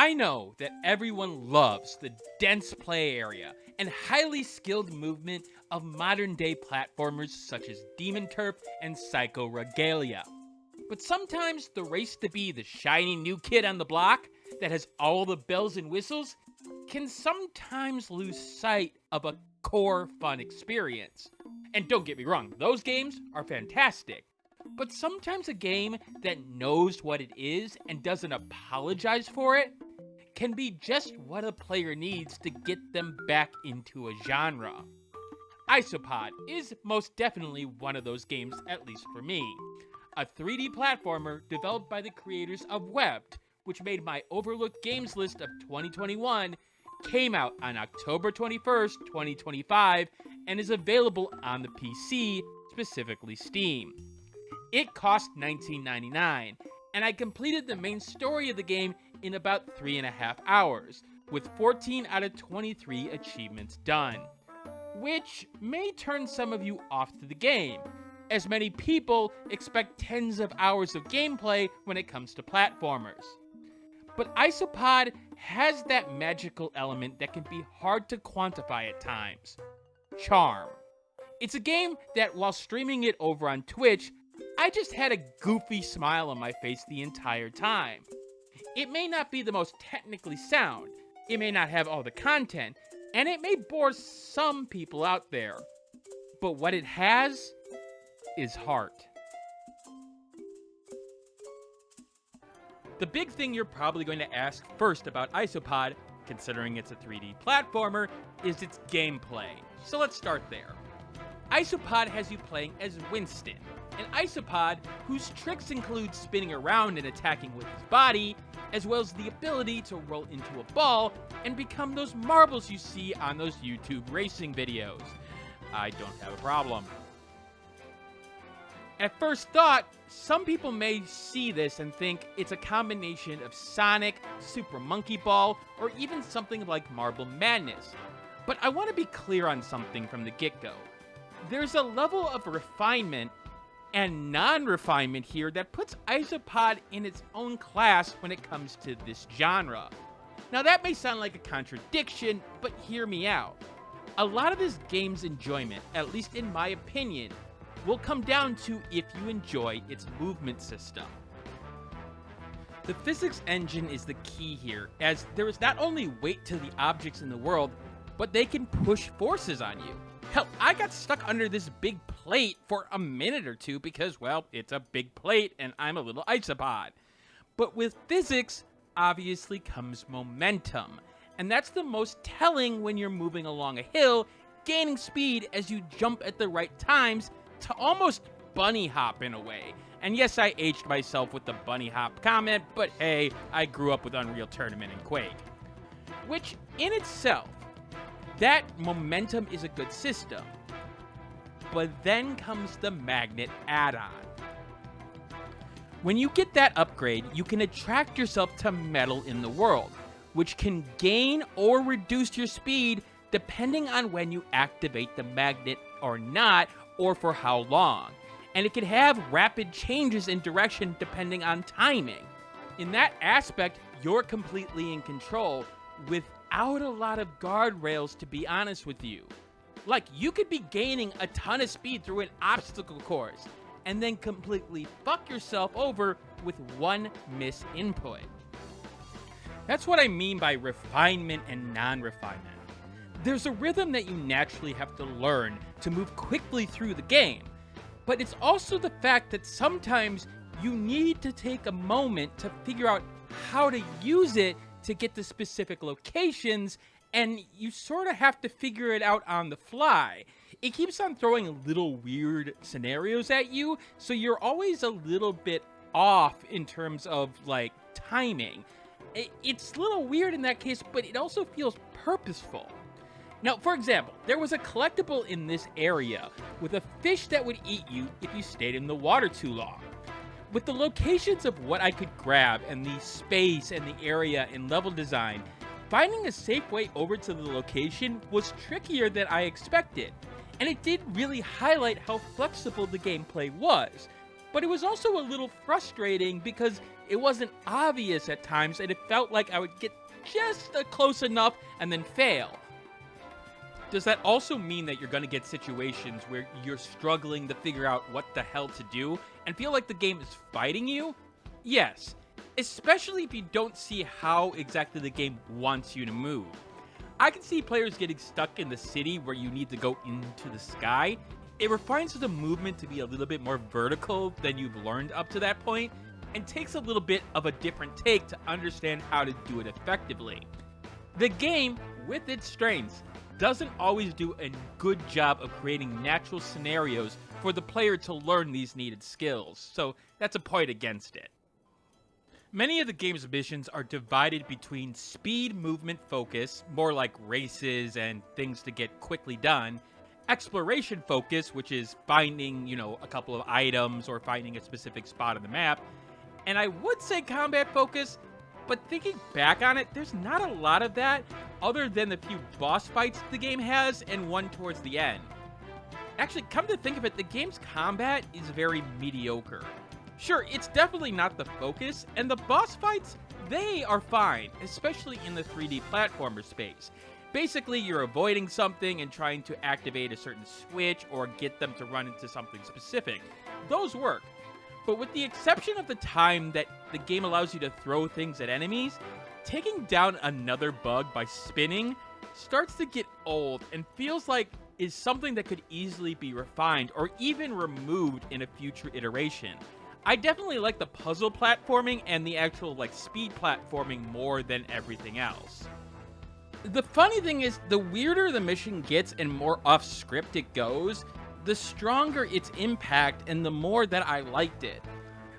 I know that everyone loves the dense play area and highly skilled movement of modern day platformers such as Demon Turf and Psycho Regalia. But sometimes the race to be the shiny new kid on the block that has all the bells and whistles can sometimes lose sight of a core fun experience. And don't get me wrong, those games are fantastic. But sometimes a game that knows what it is and doesn't apologize for it can be just what a player needs to get them back into a genre. Isopod is most definitely one of those games, at least for me. A 3D platformer developed by the creators of Webbed, which made my overlooked games list of 2021, came out on October 21st, 2025, and is available on the PC, specifically Steam. It cost $19.99, and I completed the main story of the game in about 3.5 hours, with 14 out of 23 achievements done. Which may turn some of you off to the game, as many people expect tens of hours of gameplay when it comes to platformers. But Isopod has that magical element that can be hard to quantify at times: charm. It's a game that, while streaming it over on Twitch, I just had a goofy smile on my face the entire time. It may not be the most technically sound, it may not have all the content, and it may bore some people out there. But what it has is heart. The big thing you're probably going to ask first about Isopod, considering it's a 3D platformer, is its gameplay. So let's start there. Isopod has you playing as Winston, an isopod whose tricks include spinning around and attacking with his body, as well as the ability to roll into a ball and become those marbles you see on those YouTube racing videos. I don't have a problem. At first thought, some people may see this and think it's a combination of Sonic, Super Monkey Ball, or even something like Marble Madness. But I want to be clear on something from the get-go. There's a level of refinement and non-refinement here that puts Isopod in its own class when it comes to this genre. Now that may sound like a contradiction, but hear me out. A lot of this game's enjoyment, at least in my opinion, will come down to if you enjoy its movement system. The physics engine is the key here, as there is not only weight to the objects in the world, but they can push forces on you. Hell, I got stuck under this big plate for a minute or two because, well, it's a big plate and I'm a little isopod. But with physics, obviously comes momentum, and that's the most telling when you're moving along a hill, gaining speed as you jump at the right times to almost bunny hop in a way. And yes, I aged myself with the bunny hop comment, but hey, I grew up with Unreal Tournament and Quake. Which, in itself, that momentum is a good system. But then comes the magnet add-on. When you get that upgrade, you can attract yourself to metal in the world, which can gain or reduce your speed depending on when you activate the magnet or not, or for how long. And it can have rapid changes in direction depending on timing. In that aspect, you're completely in control without a lot of guardrails, to be honest with you. Like, you could be gaining a ton of speed through an obstacle course and then completely fuck yourself over with one misinput. That's what I mean by refinement and non-refinement. There's a rhythm that you naturally have to learn to move quickly through the game, but it's also the fact that sometimes you need to take a moment to figure out how to use it to get to specific locations, and you sort of have to figure it out on the fly. It keeps on throwing little weird scenarios at you, so you're always a little bit off in terms of, like, timing. It's a little weird in that case, but it also feels purposeful. Now, for example, there was a collectible in this area with a fish that would eat you if you stayed in the water too long. With the locations of what I could grab and the space and the area and level design, finding a safe way over to the location was trickier than I expected, and it did really highlight how flexible the gameplay was. But it was also a little frustrating because It wasn't obvious at times, and it felt like I would get just close enough and then fail. Does that also mean that you're going to get situations where you're struggling to figure out what the hell to do and feel like the game is fighting you? Yes, especially if you don't see how exactly the game wants you to move. I can see players getting stuck in the city where you need to go into the sky. It refines the movement to be a little bit more vertical than you've learned up to that point, and takes a little bit of a different take to understand how to do it effectively. The game, with its strengths, doesn't always do a good job of creating natural scenarios for the player to learn these needed skills, so that's a point against it. Many of the game's missions are divided between speed movement focus, more like races and things to get quickly done, exploration focus, which is finding, a couple of items or finding a specific spot on the map, and I would say combat focus, but thinking back on it, there's not a lot of that other than the few boss fights the game has and one towards the end. Actually, come to think of it, the game's combat is very mediocre. Sure, it's definitely not the focus, and the boss fights, they are fine, especially in the 3D platformer space. Basically, you're avoiding something and trying to activate a certain switch or get them to run into something specific. Those work. But with the exception of the time that the game allows you to throw things at enemies, taking down another bug by spinning starts to get old and feels like is something that could easily be refined or even removed in a future iteration. I definitely like the puzzle platforming and the actual speed platforming more than everything else. The funny thing is, the weirder the mission gets and more off-script it goes, the stronger its impact and the more that I liked it.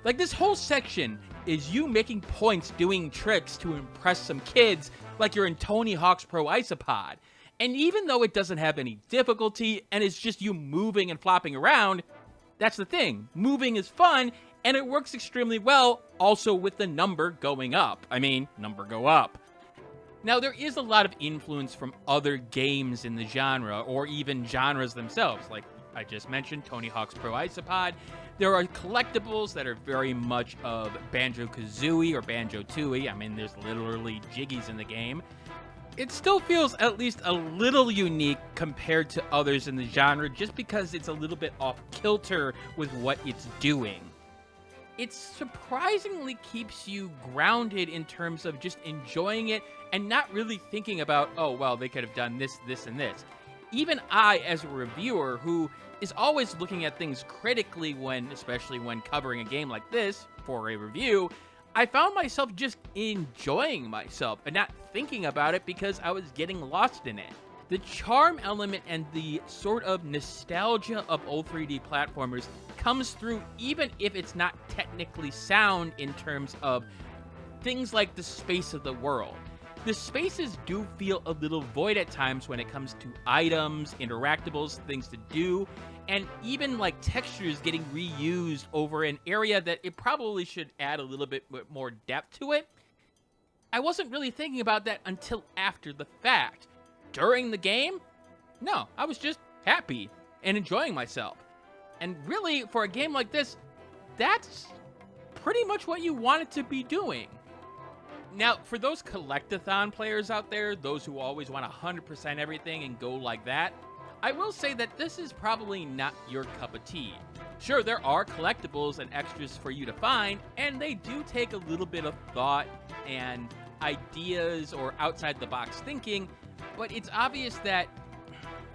Like, this whole section is you making points doing tricks to impress some kids like you're in Tony Hawk's Pro Isopod. And even though it doesn't have any difficulty and it's just you moving and flopping around, that's the thing. Moving is fun and it works extremely well also with the number going up. Number go up. Now, there is a lot of influence from other games in the genre, or even genres themselves, like I just mentioned, Tony Hawk's Pro Isopod. There are collectibles that are very much of Banjo-Kazooie or Banjo-Tooie. There's literally jiggies in the game. It still feels at least a little unique compared to others in the genre, just because it's a little bit off kilter with what it's doing. It surprisingly keeps you grounded in terms of just enjoying it and not really thinking about, oh, well, they could have done this, this, and this. Even I, as a reviewer who is always looking at things critically especially when covering a game like this for a review, I found myself just enjoying myself and not thinking about it because I was getting lost in it. The charm element and the sort of nostalgia of old 3D platformers comes through even if it's not technically sound in terms of things like the space of the world. The spaces do feel a little void at times when it comes to items, interactables, things to do, and even textures getting reused over an area that it probably should add a little bit more depth to it. I wasn't really thinking about that until after the fact. During the game? No, I was just happy and enjoying myself. And really, for a game like this, that's pretty much what you want it to be doing. Now, for those collectathon players out there, those who always want 100% everything and go like that, I will say that this is probably not your cup of tea. Sure, there are collectibles and extras for you to find, and they do take a little bit of thought and ideas or outside-the-box thinking, but it's obvious that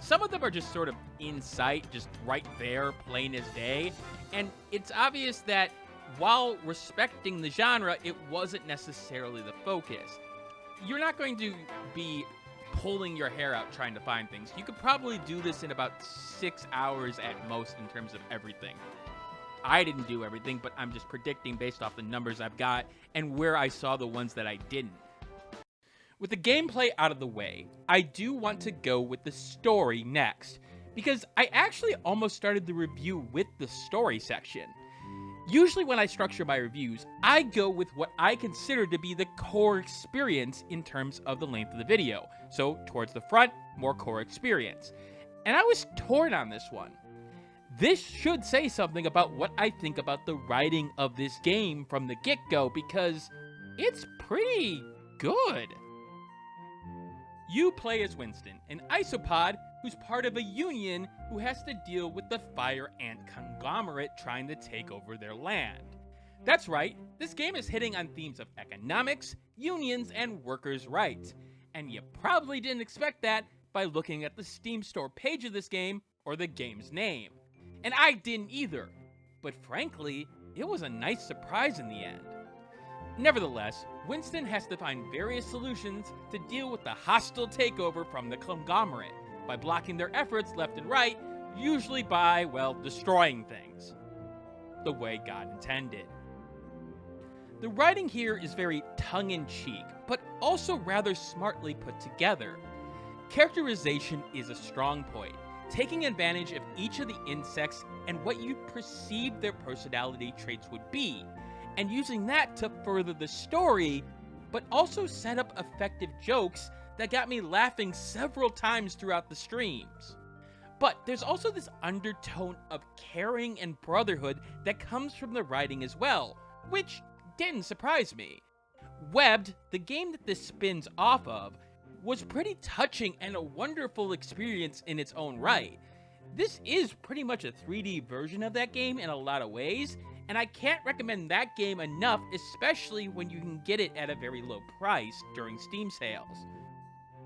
some of them are just sort of in sight, just right there, plain as day, and it's obvious that while respecting the genre, it wasn't necessarily the focus. You're not going to be pulling your hair out trying to find things. You could probably do this in about 6 hours at most in terms of everything. I didn't do everything, but I'm just predicting based off the numbers I've got and where I saw the ones that I didn't. With the gameplay out of the way, I do want to go with the story next, because I actually almost started the review with the story section. Usually when I structure my reviews, I go with what I consider to be the core experience in terms of the length of the video. So towards the front, more core experience. And I was torn on this one. This should say something about what I think about the writing of this game from the get-go, because it's pretty good. You play as Winston, an isopod who's part of a union who has to deal with the fire ant conglomerate trying to take over their land. That's right, this game is hitting on themes of economics, unions, and workers' rights. And you probably didn't expect that by looking at the Steam store page of this game or the game's name. And I didn't either, but frankly, it was a nice surprise in the end. Nevertheless, Winston has to find various solutions to deal with the hostile takeover from the conglomerate by blocking their efforts left and right, usually by, well, destroying things. The way God intended. The writing here is very tongue-in-cheek, but also rather smartly put together. Characterization is a strong point, taking advantage of each of the insects and what you perceive their personality traits would be, and using that to further the story, but also set up effective jokes that got me laughing several times throughout the streams. But there's also this undertone of caring and brotherhood that comes from the writing as well, which didn't surprise me. Webbed, the game that this spins off of, was pretty touching and a wonderful experience in its own right. This is pretty much a 3D version of that game in a lot of ways, and I can't recommend that game enough, especially when you can get it at a very low price during Steam sales.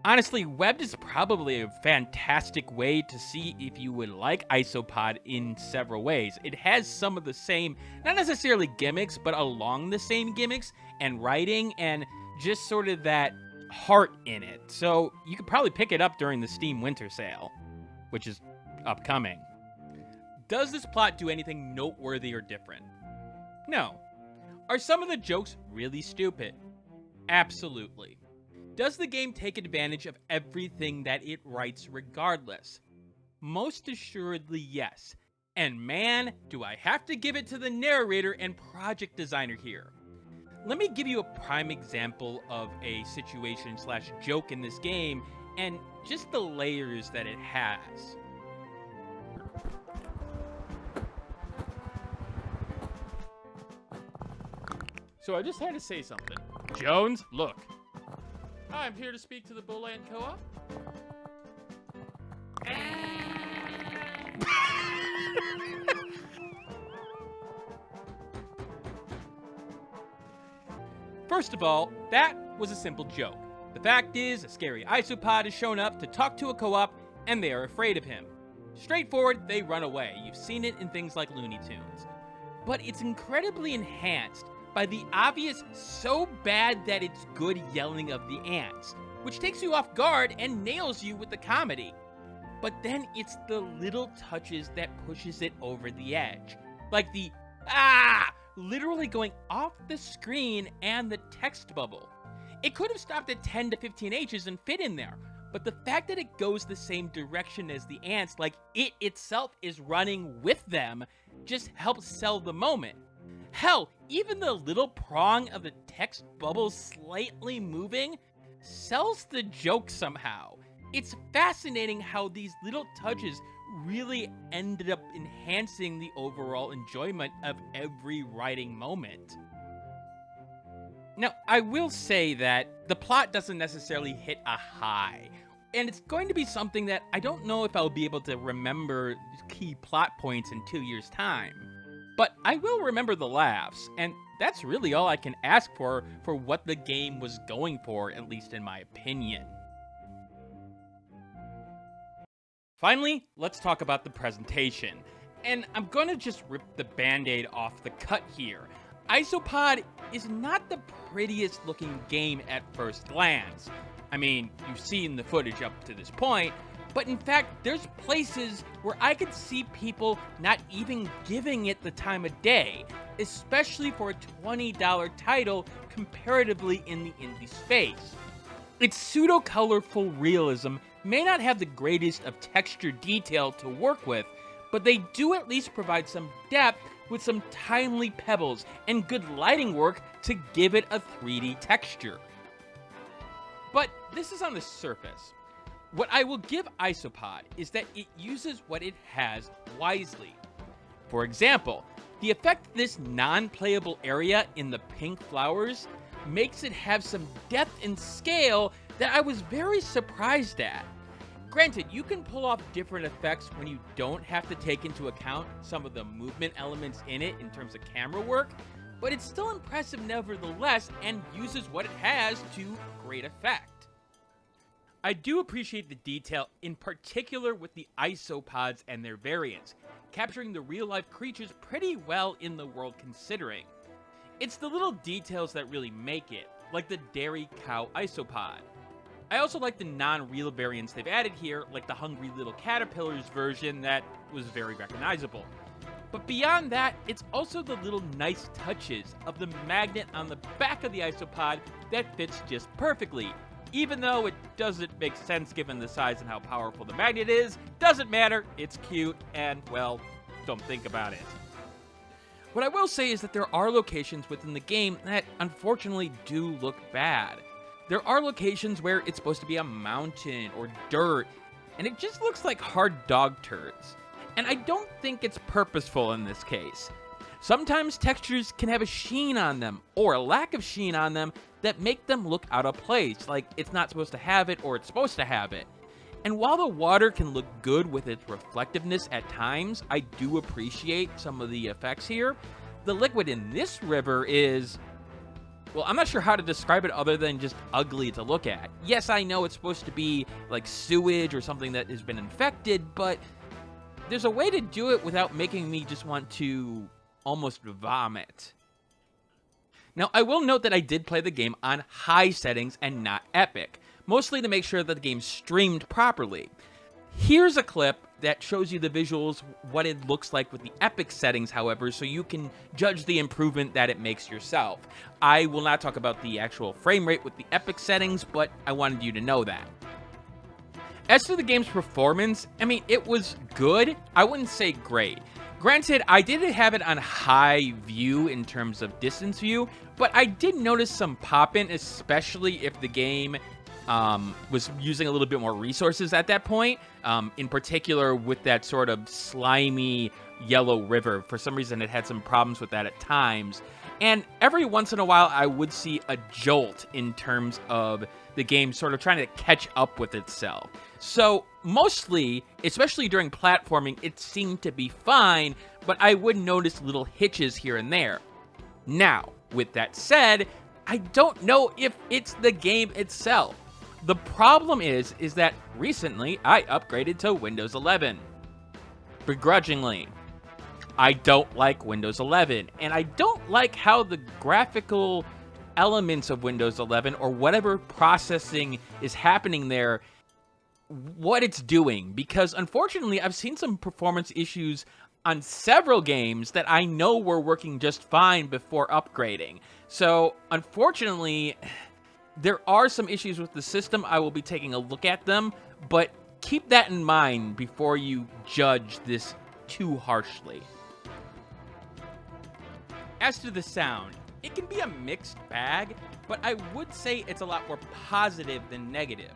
Honestly, Webbed is probably a fantastic way to see if you would like Isopod in several ways. It has some of the same, not necessarily gimmicks, but along the same gimmicks and writing and just sort of that heart in it. So you could probably pick it up during the Steam Winter Sale, which is upcoming. Does this plot do anything noteworthy or different? No. Are some of the jokes really stupid? Absolutely. Does the game take advantage of everything that it writes regardless? Most assuredly yes. And man, do I have to give it to the narrator and project designer here. Let me give you a prime example of a situation / joke in this game and just the layers that it has. So I just had to say something. Jones, look. Hi, I'm here to speak to the Bowland Co-op. First of all, that was a simple joke. The fact is, a scary isopod has shown up to talk to a co-op, and they are afraid of him. Straightforward, they run away. You've seen it in things like Looney Tunes. But it's incredibly enhanced by the obvious so bad that it's good yelling of the ants, which takes you off guard and nails you with the comedy. But then it's the little touches that pushes it over the edge. Like the literally going off the screen and the text bubble. It could have stopped at 10 to 15 H's and fit in there, but the fact that it goes the same direction as the ants, like it itself is running with them, just helps sell the moment. Hell, even the little prong of the text bubble slightly moving sells the joke somehow. It's fascinating how these little touches really ended up enhancing the overall enjoyment of every writing moment. Now, I will say that the plot doesn't necessarily hit a high, and it's going to be something that I don't know if I'll be able to remember key plot points in 2 years' time. But I will remember the laughs, and that's really all I can ask for what the game was going for, at least in my opinion. Finally, let's talk about the presentation. And I'm gonna just rip the band-aid off the cut here. Isopod is not the prettiest looking game at first glance. I mean, you've seen the footage up to this point, but in fact, there's places where I could see people not even giving it the time of day, especially for a $20 title comparatively in the indie space. Its pseudo-colorful realism may not have the greatest of texture detail to work with, but they do at least provide some depth with some timely pebbles and good lighting work to give it a 3D texture. But this is on the surface. What I will give Isopod is that it uses what it has wisely. For example, the effect this non-playable area in the pink flowers makes it have some depth and scale that I was very surprised at. Granted, you can pull off different effects when you don't have to take into account some of the movement elements in it in terms of camera work, but it's still impressive nevertheless and uses what it has to great effect. I do appreciate the detail, in particular with the isopods and their variants, capturing the real-life creatures pretty well in the world considering. It's the little details that really make it, like the dairy cow isopod. I also like the non-real variants they've added here, like the Hungry Little Caterpillars version that was very recognizable. But beyond that, it's also the little nice touches of the magnet on the back of the isopod that fits just perfectly. Even though it doesn't make sense given the size and how powerful the magnet is, doesn't matter, it's cute, and, well, don't think about it. What I will say is that there are locations within the game that unfortunately do look bad. There are locations where it's supposed to be a mountain or dirt, and it just looks like hard dog turds. And I don't think it's purposeful in this case. Sometimes textures can have a sheen on them, or a lack of sheen on them, that make them look out of place, like it's not supposed to have it or it's supposed to have it. And while the water can look good with its reflectiveness at times, I do appreciate some of the effects here. The liquid in this river is, well, I'm not sure how to describe it other than just ugly to look at. Yes, I know it's supposed to be like sewage or something that has been infected, but there's a way to do it without making me just want to almost vomit. Now, I will note that I did play the game on high settings and not epic, mostly to make sure that the game streamed properly. Here's a clip that shows you the visuals, what it looks like with the epic settings, however, so you can judge the improvement that it makes yourself. I will not talk about the actual frame rate with the epic settings, but I wanted you to know that. As to the game's performance, I mean, it was good. I wouldn't say great. Granted, I didn't have it on high view in terms of distance view, but I did notice some pop-in, especially if the game was using a little bit more resources at that point, in particular with that sort of slimy yellow river. For some reason, it had some problems with that at times. And every once in a while, I would see a jolt in terms of the game sort of trying to catch up with itself. So mostly, especially during platforming, it seemed to be fine, but I would notice little hitches here and there. Now, with that said, I don't know if it's the game itself. The problem is that recently I upgraded to Windows 11. Begrudgingly. I don't like Windows 11, and I don't like how the graphical elements of Windows 11 or whatever processing is happening there, what it's doing, because unfortunately I've seen some performance issues on several games that I know were working just fine before upgrading. So unfortunately, there are some issues with the system. I will be taking a look at them, but keep that in mind before you judge this too harshly. As to the sound, it can be a mixed bag, but I would say it's a lot more positive than negative.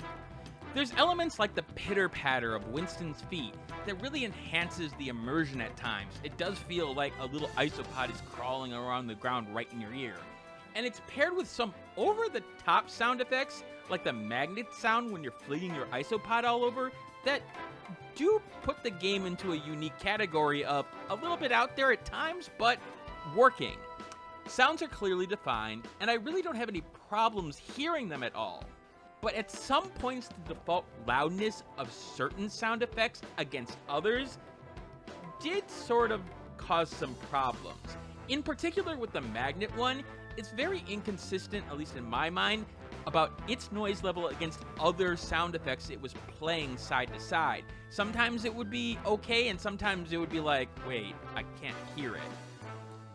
There's elements like the pitter-patter of Winston's feet that really enhances the immersion at times. It does feel like a little isopod is crawling around the ground right in your ear. And it's paired with some over-the-top sound effects, like the magnet sound when you're flinging your isopod all over, that do put the game into a unique category of a little bit out there at times, but working. Sounds are clearly defined, and I really don't have any problems hearing them at all. But at some points, the default loudness of certain sound effects against others did sort of cause some problems. In particular with the magnet one, it's very inconsistent, at least in my mind, about its noise level against other sound effects it was playing side to side. Sometimes it would be okay, and sometimes it would be like, wait, I can't hear it.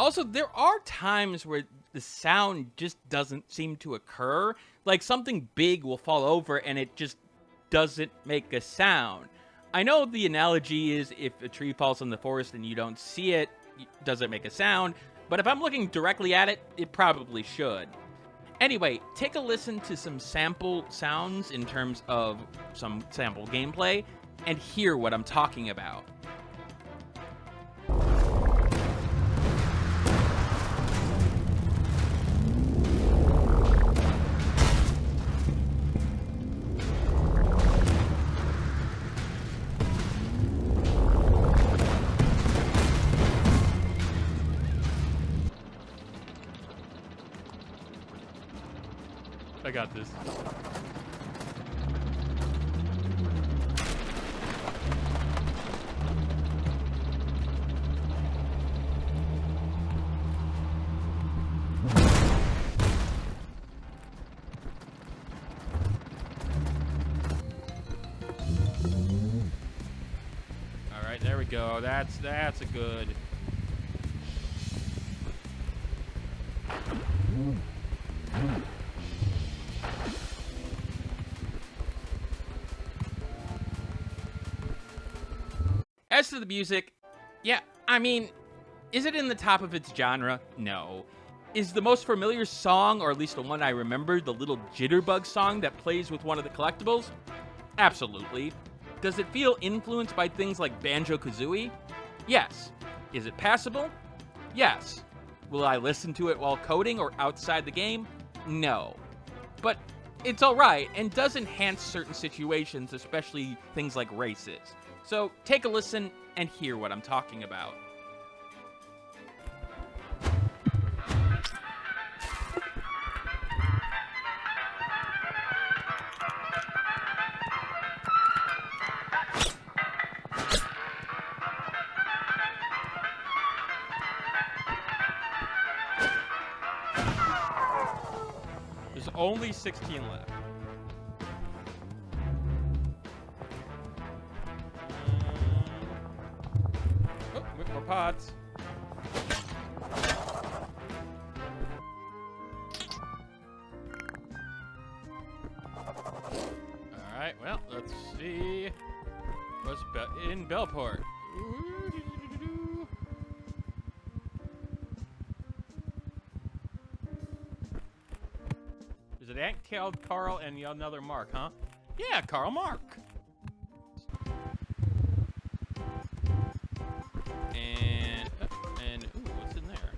Also, there are times where the sound just doesn't seem to occur. Like something big will fall over and it just doesn't make a sound. I know the analogy is if a tree falls in the forest and you don't see it, does it make a sound? But if I'm looking directly at it, it probably should. Anyway, take a listen to some sample sounds in terms of some sample gameplay and hear what I'm talking about. I got this. All right, there we go. That's a good. As to the music, yeah, I mean, is it in the top of its genre? No. Is the most familiar song, or at least the one I remember, the little jitterbug song that plays with one of the collectibles? Absolutely. Does it feel influenced by things like Banjo-Kazooie? Yes. Is it passable? Yes. Will I listen to it while coding or outside the game? No. But it's alright, and does enhance certain situations, especially things like races. So take a listen and hear what I'm talking about. There's only 16 left. Oh, more pots. Alright, well, let's see. What's in Bellport? Is it Ant-tailed Carl and another Mark, huh? Yeah, Carl Mark. And ooh, what's in there?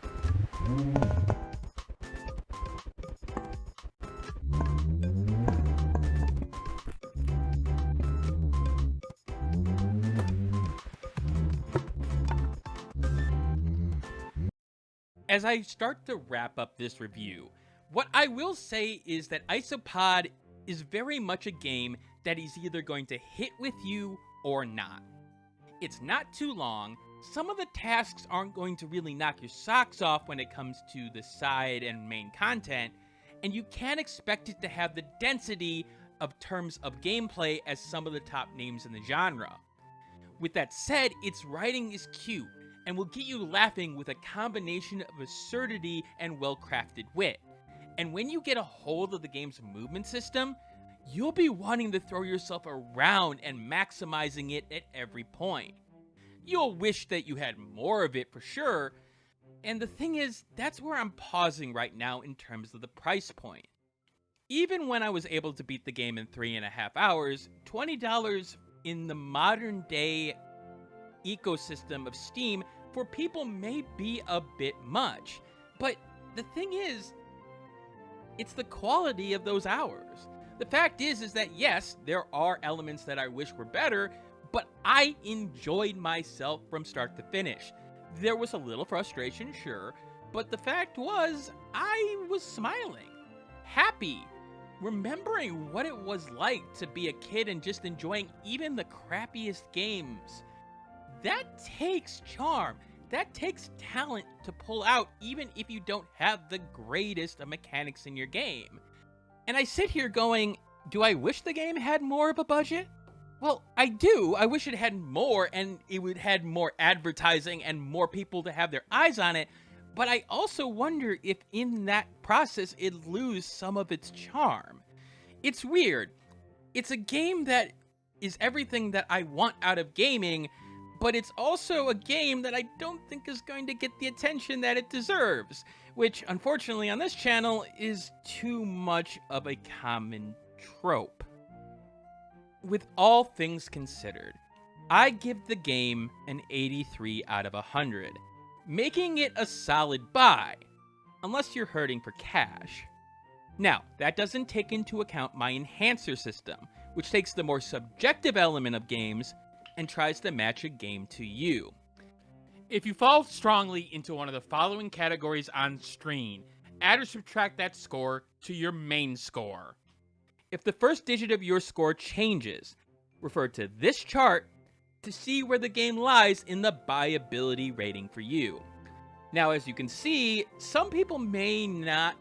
As I start to wrap up this review, what I will say is that Isopod is very much a game that is either going to hit with you or not. It's not too long, some of the tasks aren't going to really knock your socks off when it comes to the side and main content, and you can't expect it to have the density of terms of gameplay as some of the top names in the genre. With that said, its writing is cute, and will get you laughing with a combination of absurdity and well-crafted wit. And when you get a hold of the game's movement system, you'll be wanting to throw yourself around and maximizing it at every point. You'll wish that you had more of it for sure, and the thing is, that's where I'm pausing right now in terms of the price point. Even when I was able to beat the game in 3.5 hours, $20 in the modern day ecosystem of Steam for people may be a bit much. But the thing is, it's the quality of those hours. The fact is that yes, there are elements that I wish were better, but I enjoyed myself from start to finish. There was a little frustration, sure, but the fact was, I was smiling, happy, remembering what it was like to be a kid and just enjoying even the crappiest games. That takes charm. That takes talent to pull out even if you don't have the greatest of mechanics in your game. And I sit here going, do I wish the game had more of a budget? Well, I do. I wish it had more and it would had more advertising and more people to have their eyes on it. But I also wonder if in that process it'd lose some of its charm. It's weird. It's a game that is everything that I want out of gaming, but it's also a game that I don't think is going to get the attention that it deserves, which, unfortunately, on this channel is too much of a common trope. With all things considered, I give the game an 83 out of 100, making it a solid buy, unless you're hurting for cash. Now, that doesn't take into account my enhancer system, which takes the more subjective element of games and tries to match a game to you. If you fall strongly into one of the following categories on screen, add or subtract that score to your main score. If the first digit of your score changes, refer to this chart to see where the game lies in the buyability rating for you. Now, as you can see, some people may not,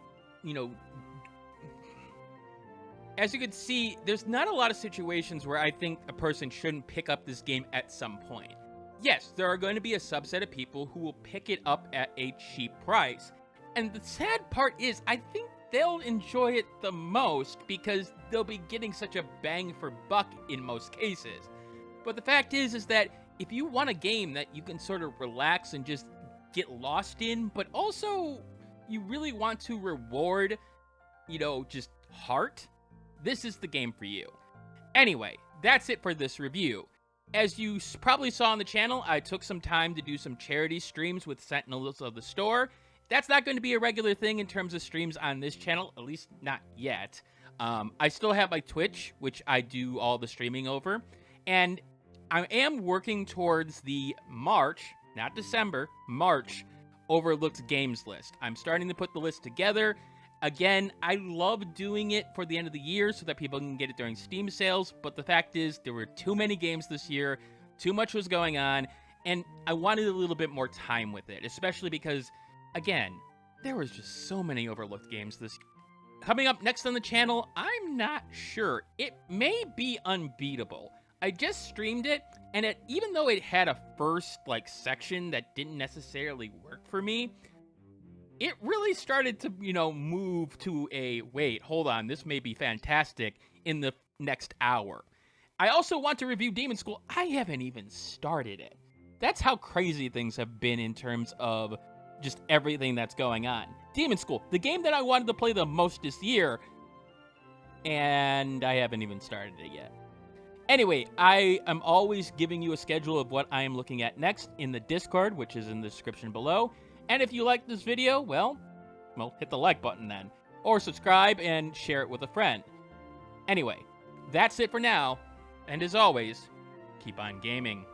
as you can see, there's not a lot of situations where I think a person shouldn't pick up this game at some point. Yes, there are going to be a subset of people who will pick it up at a cheap price. And the sad part is, I think they'll enjoy it the most because they'll be getting such a bang for buck in most cases. But the fact is that if you want a game that you can sort of relax and just get lost in, but also you really want to reward, just heart, this is the game for you. Anyway, that's it for this review. As you probably saw on the channel, I took some time to do some charity streams with Sentinels of the Store. That's not going to be a regular thing in terms of streams on this channel, at least not yet. I still have my Twitch, which I do all the streaming over. And I am working towards the March, not December, March Overlooked Games list. I'm starting to put the list together. Again, I love doing it for the end of the year so that people can get it during Steam sales, but the fact is there were too many games this year, too much was going on, and I wanted a little bit more time with it, especially because, again, there was just so many overlooked games this year. Coming up next on the channel, I'm not sure. It may be Unbeatable. I just streamed it, and even though it had a first section that didn't necessarily work for me, it really started to, move to a, wait, hold on, this may be fantastic in the next hour. I also want to review Demon School. I haven't even started it. That's how crazy things have been in terms of just everything that's going on. Demon School, the game that I wanted to play the most this year, and I haven't even started it yet. Anyway, I am always giving you a schedule of what I am looking at next in the Discord, which is in the description below. And if you like this video, well, hit the like button then. Or subscribe and share it with a friend. Anyway, that's it for now. And as always, keep on gaming.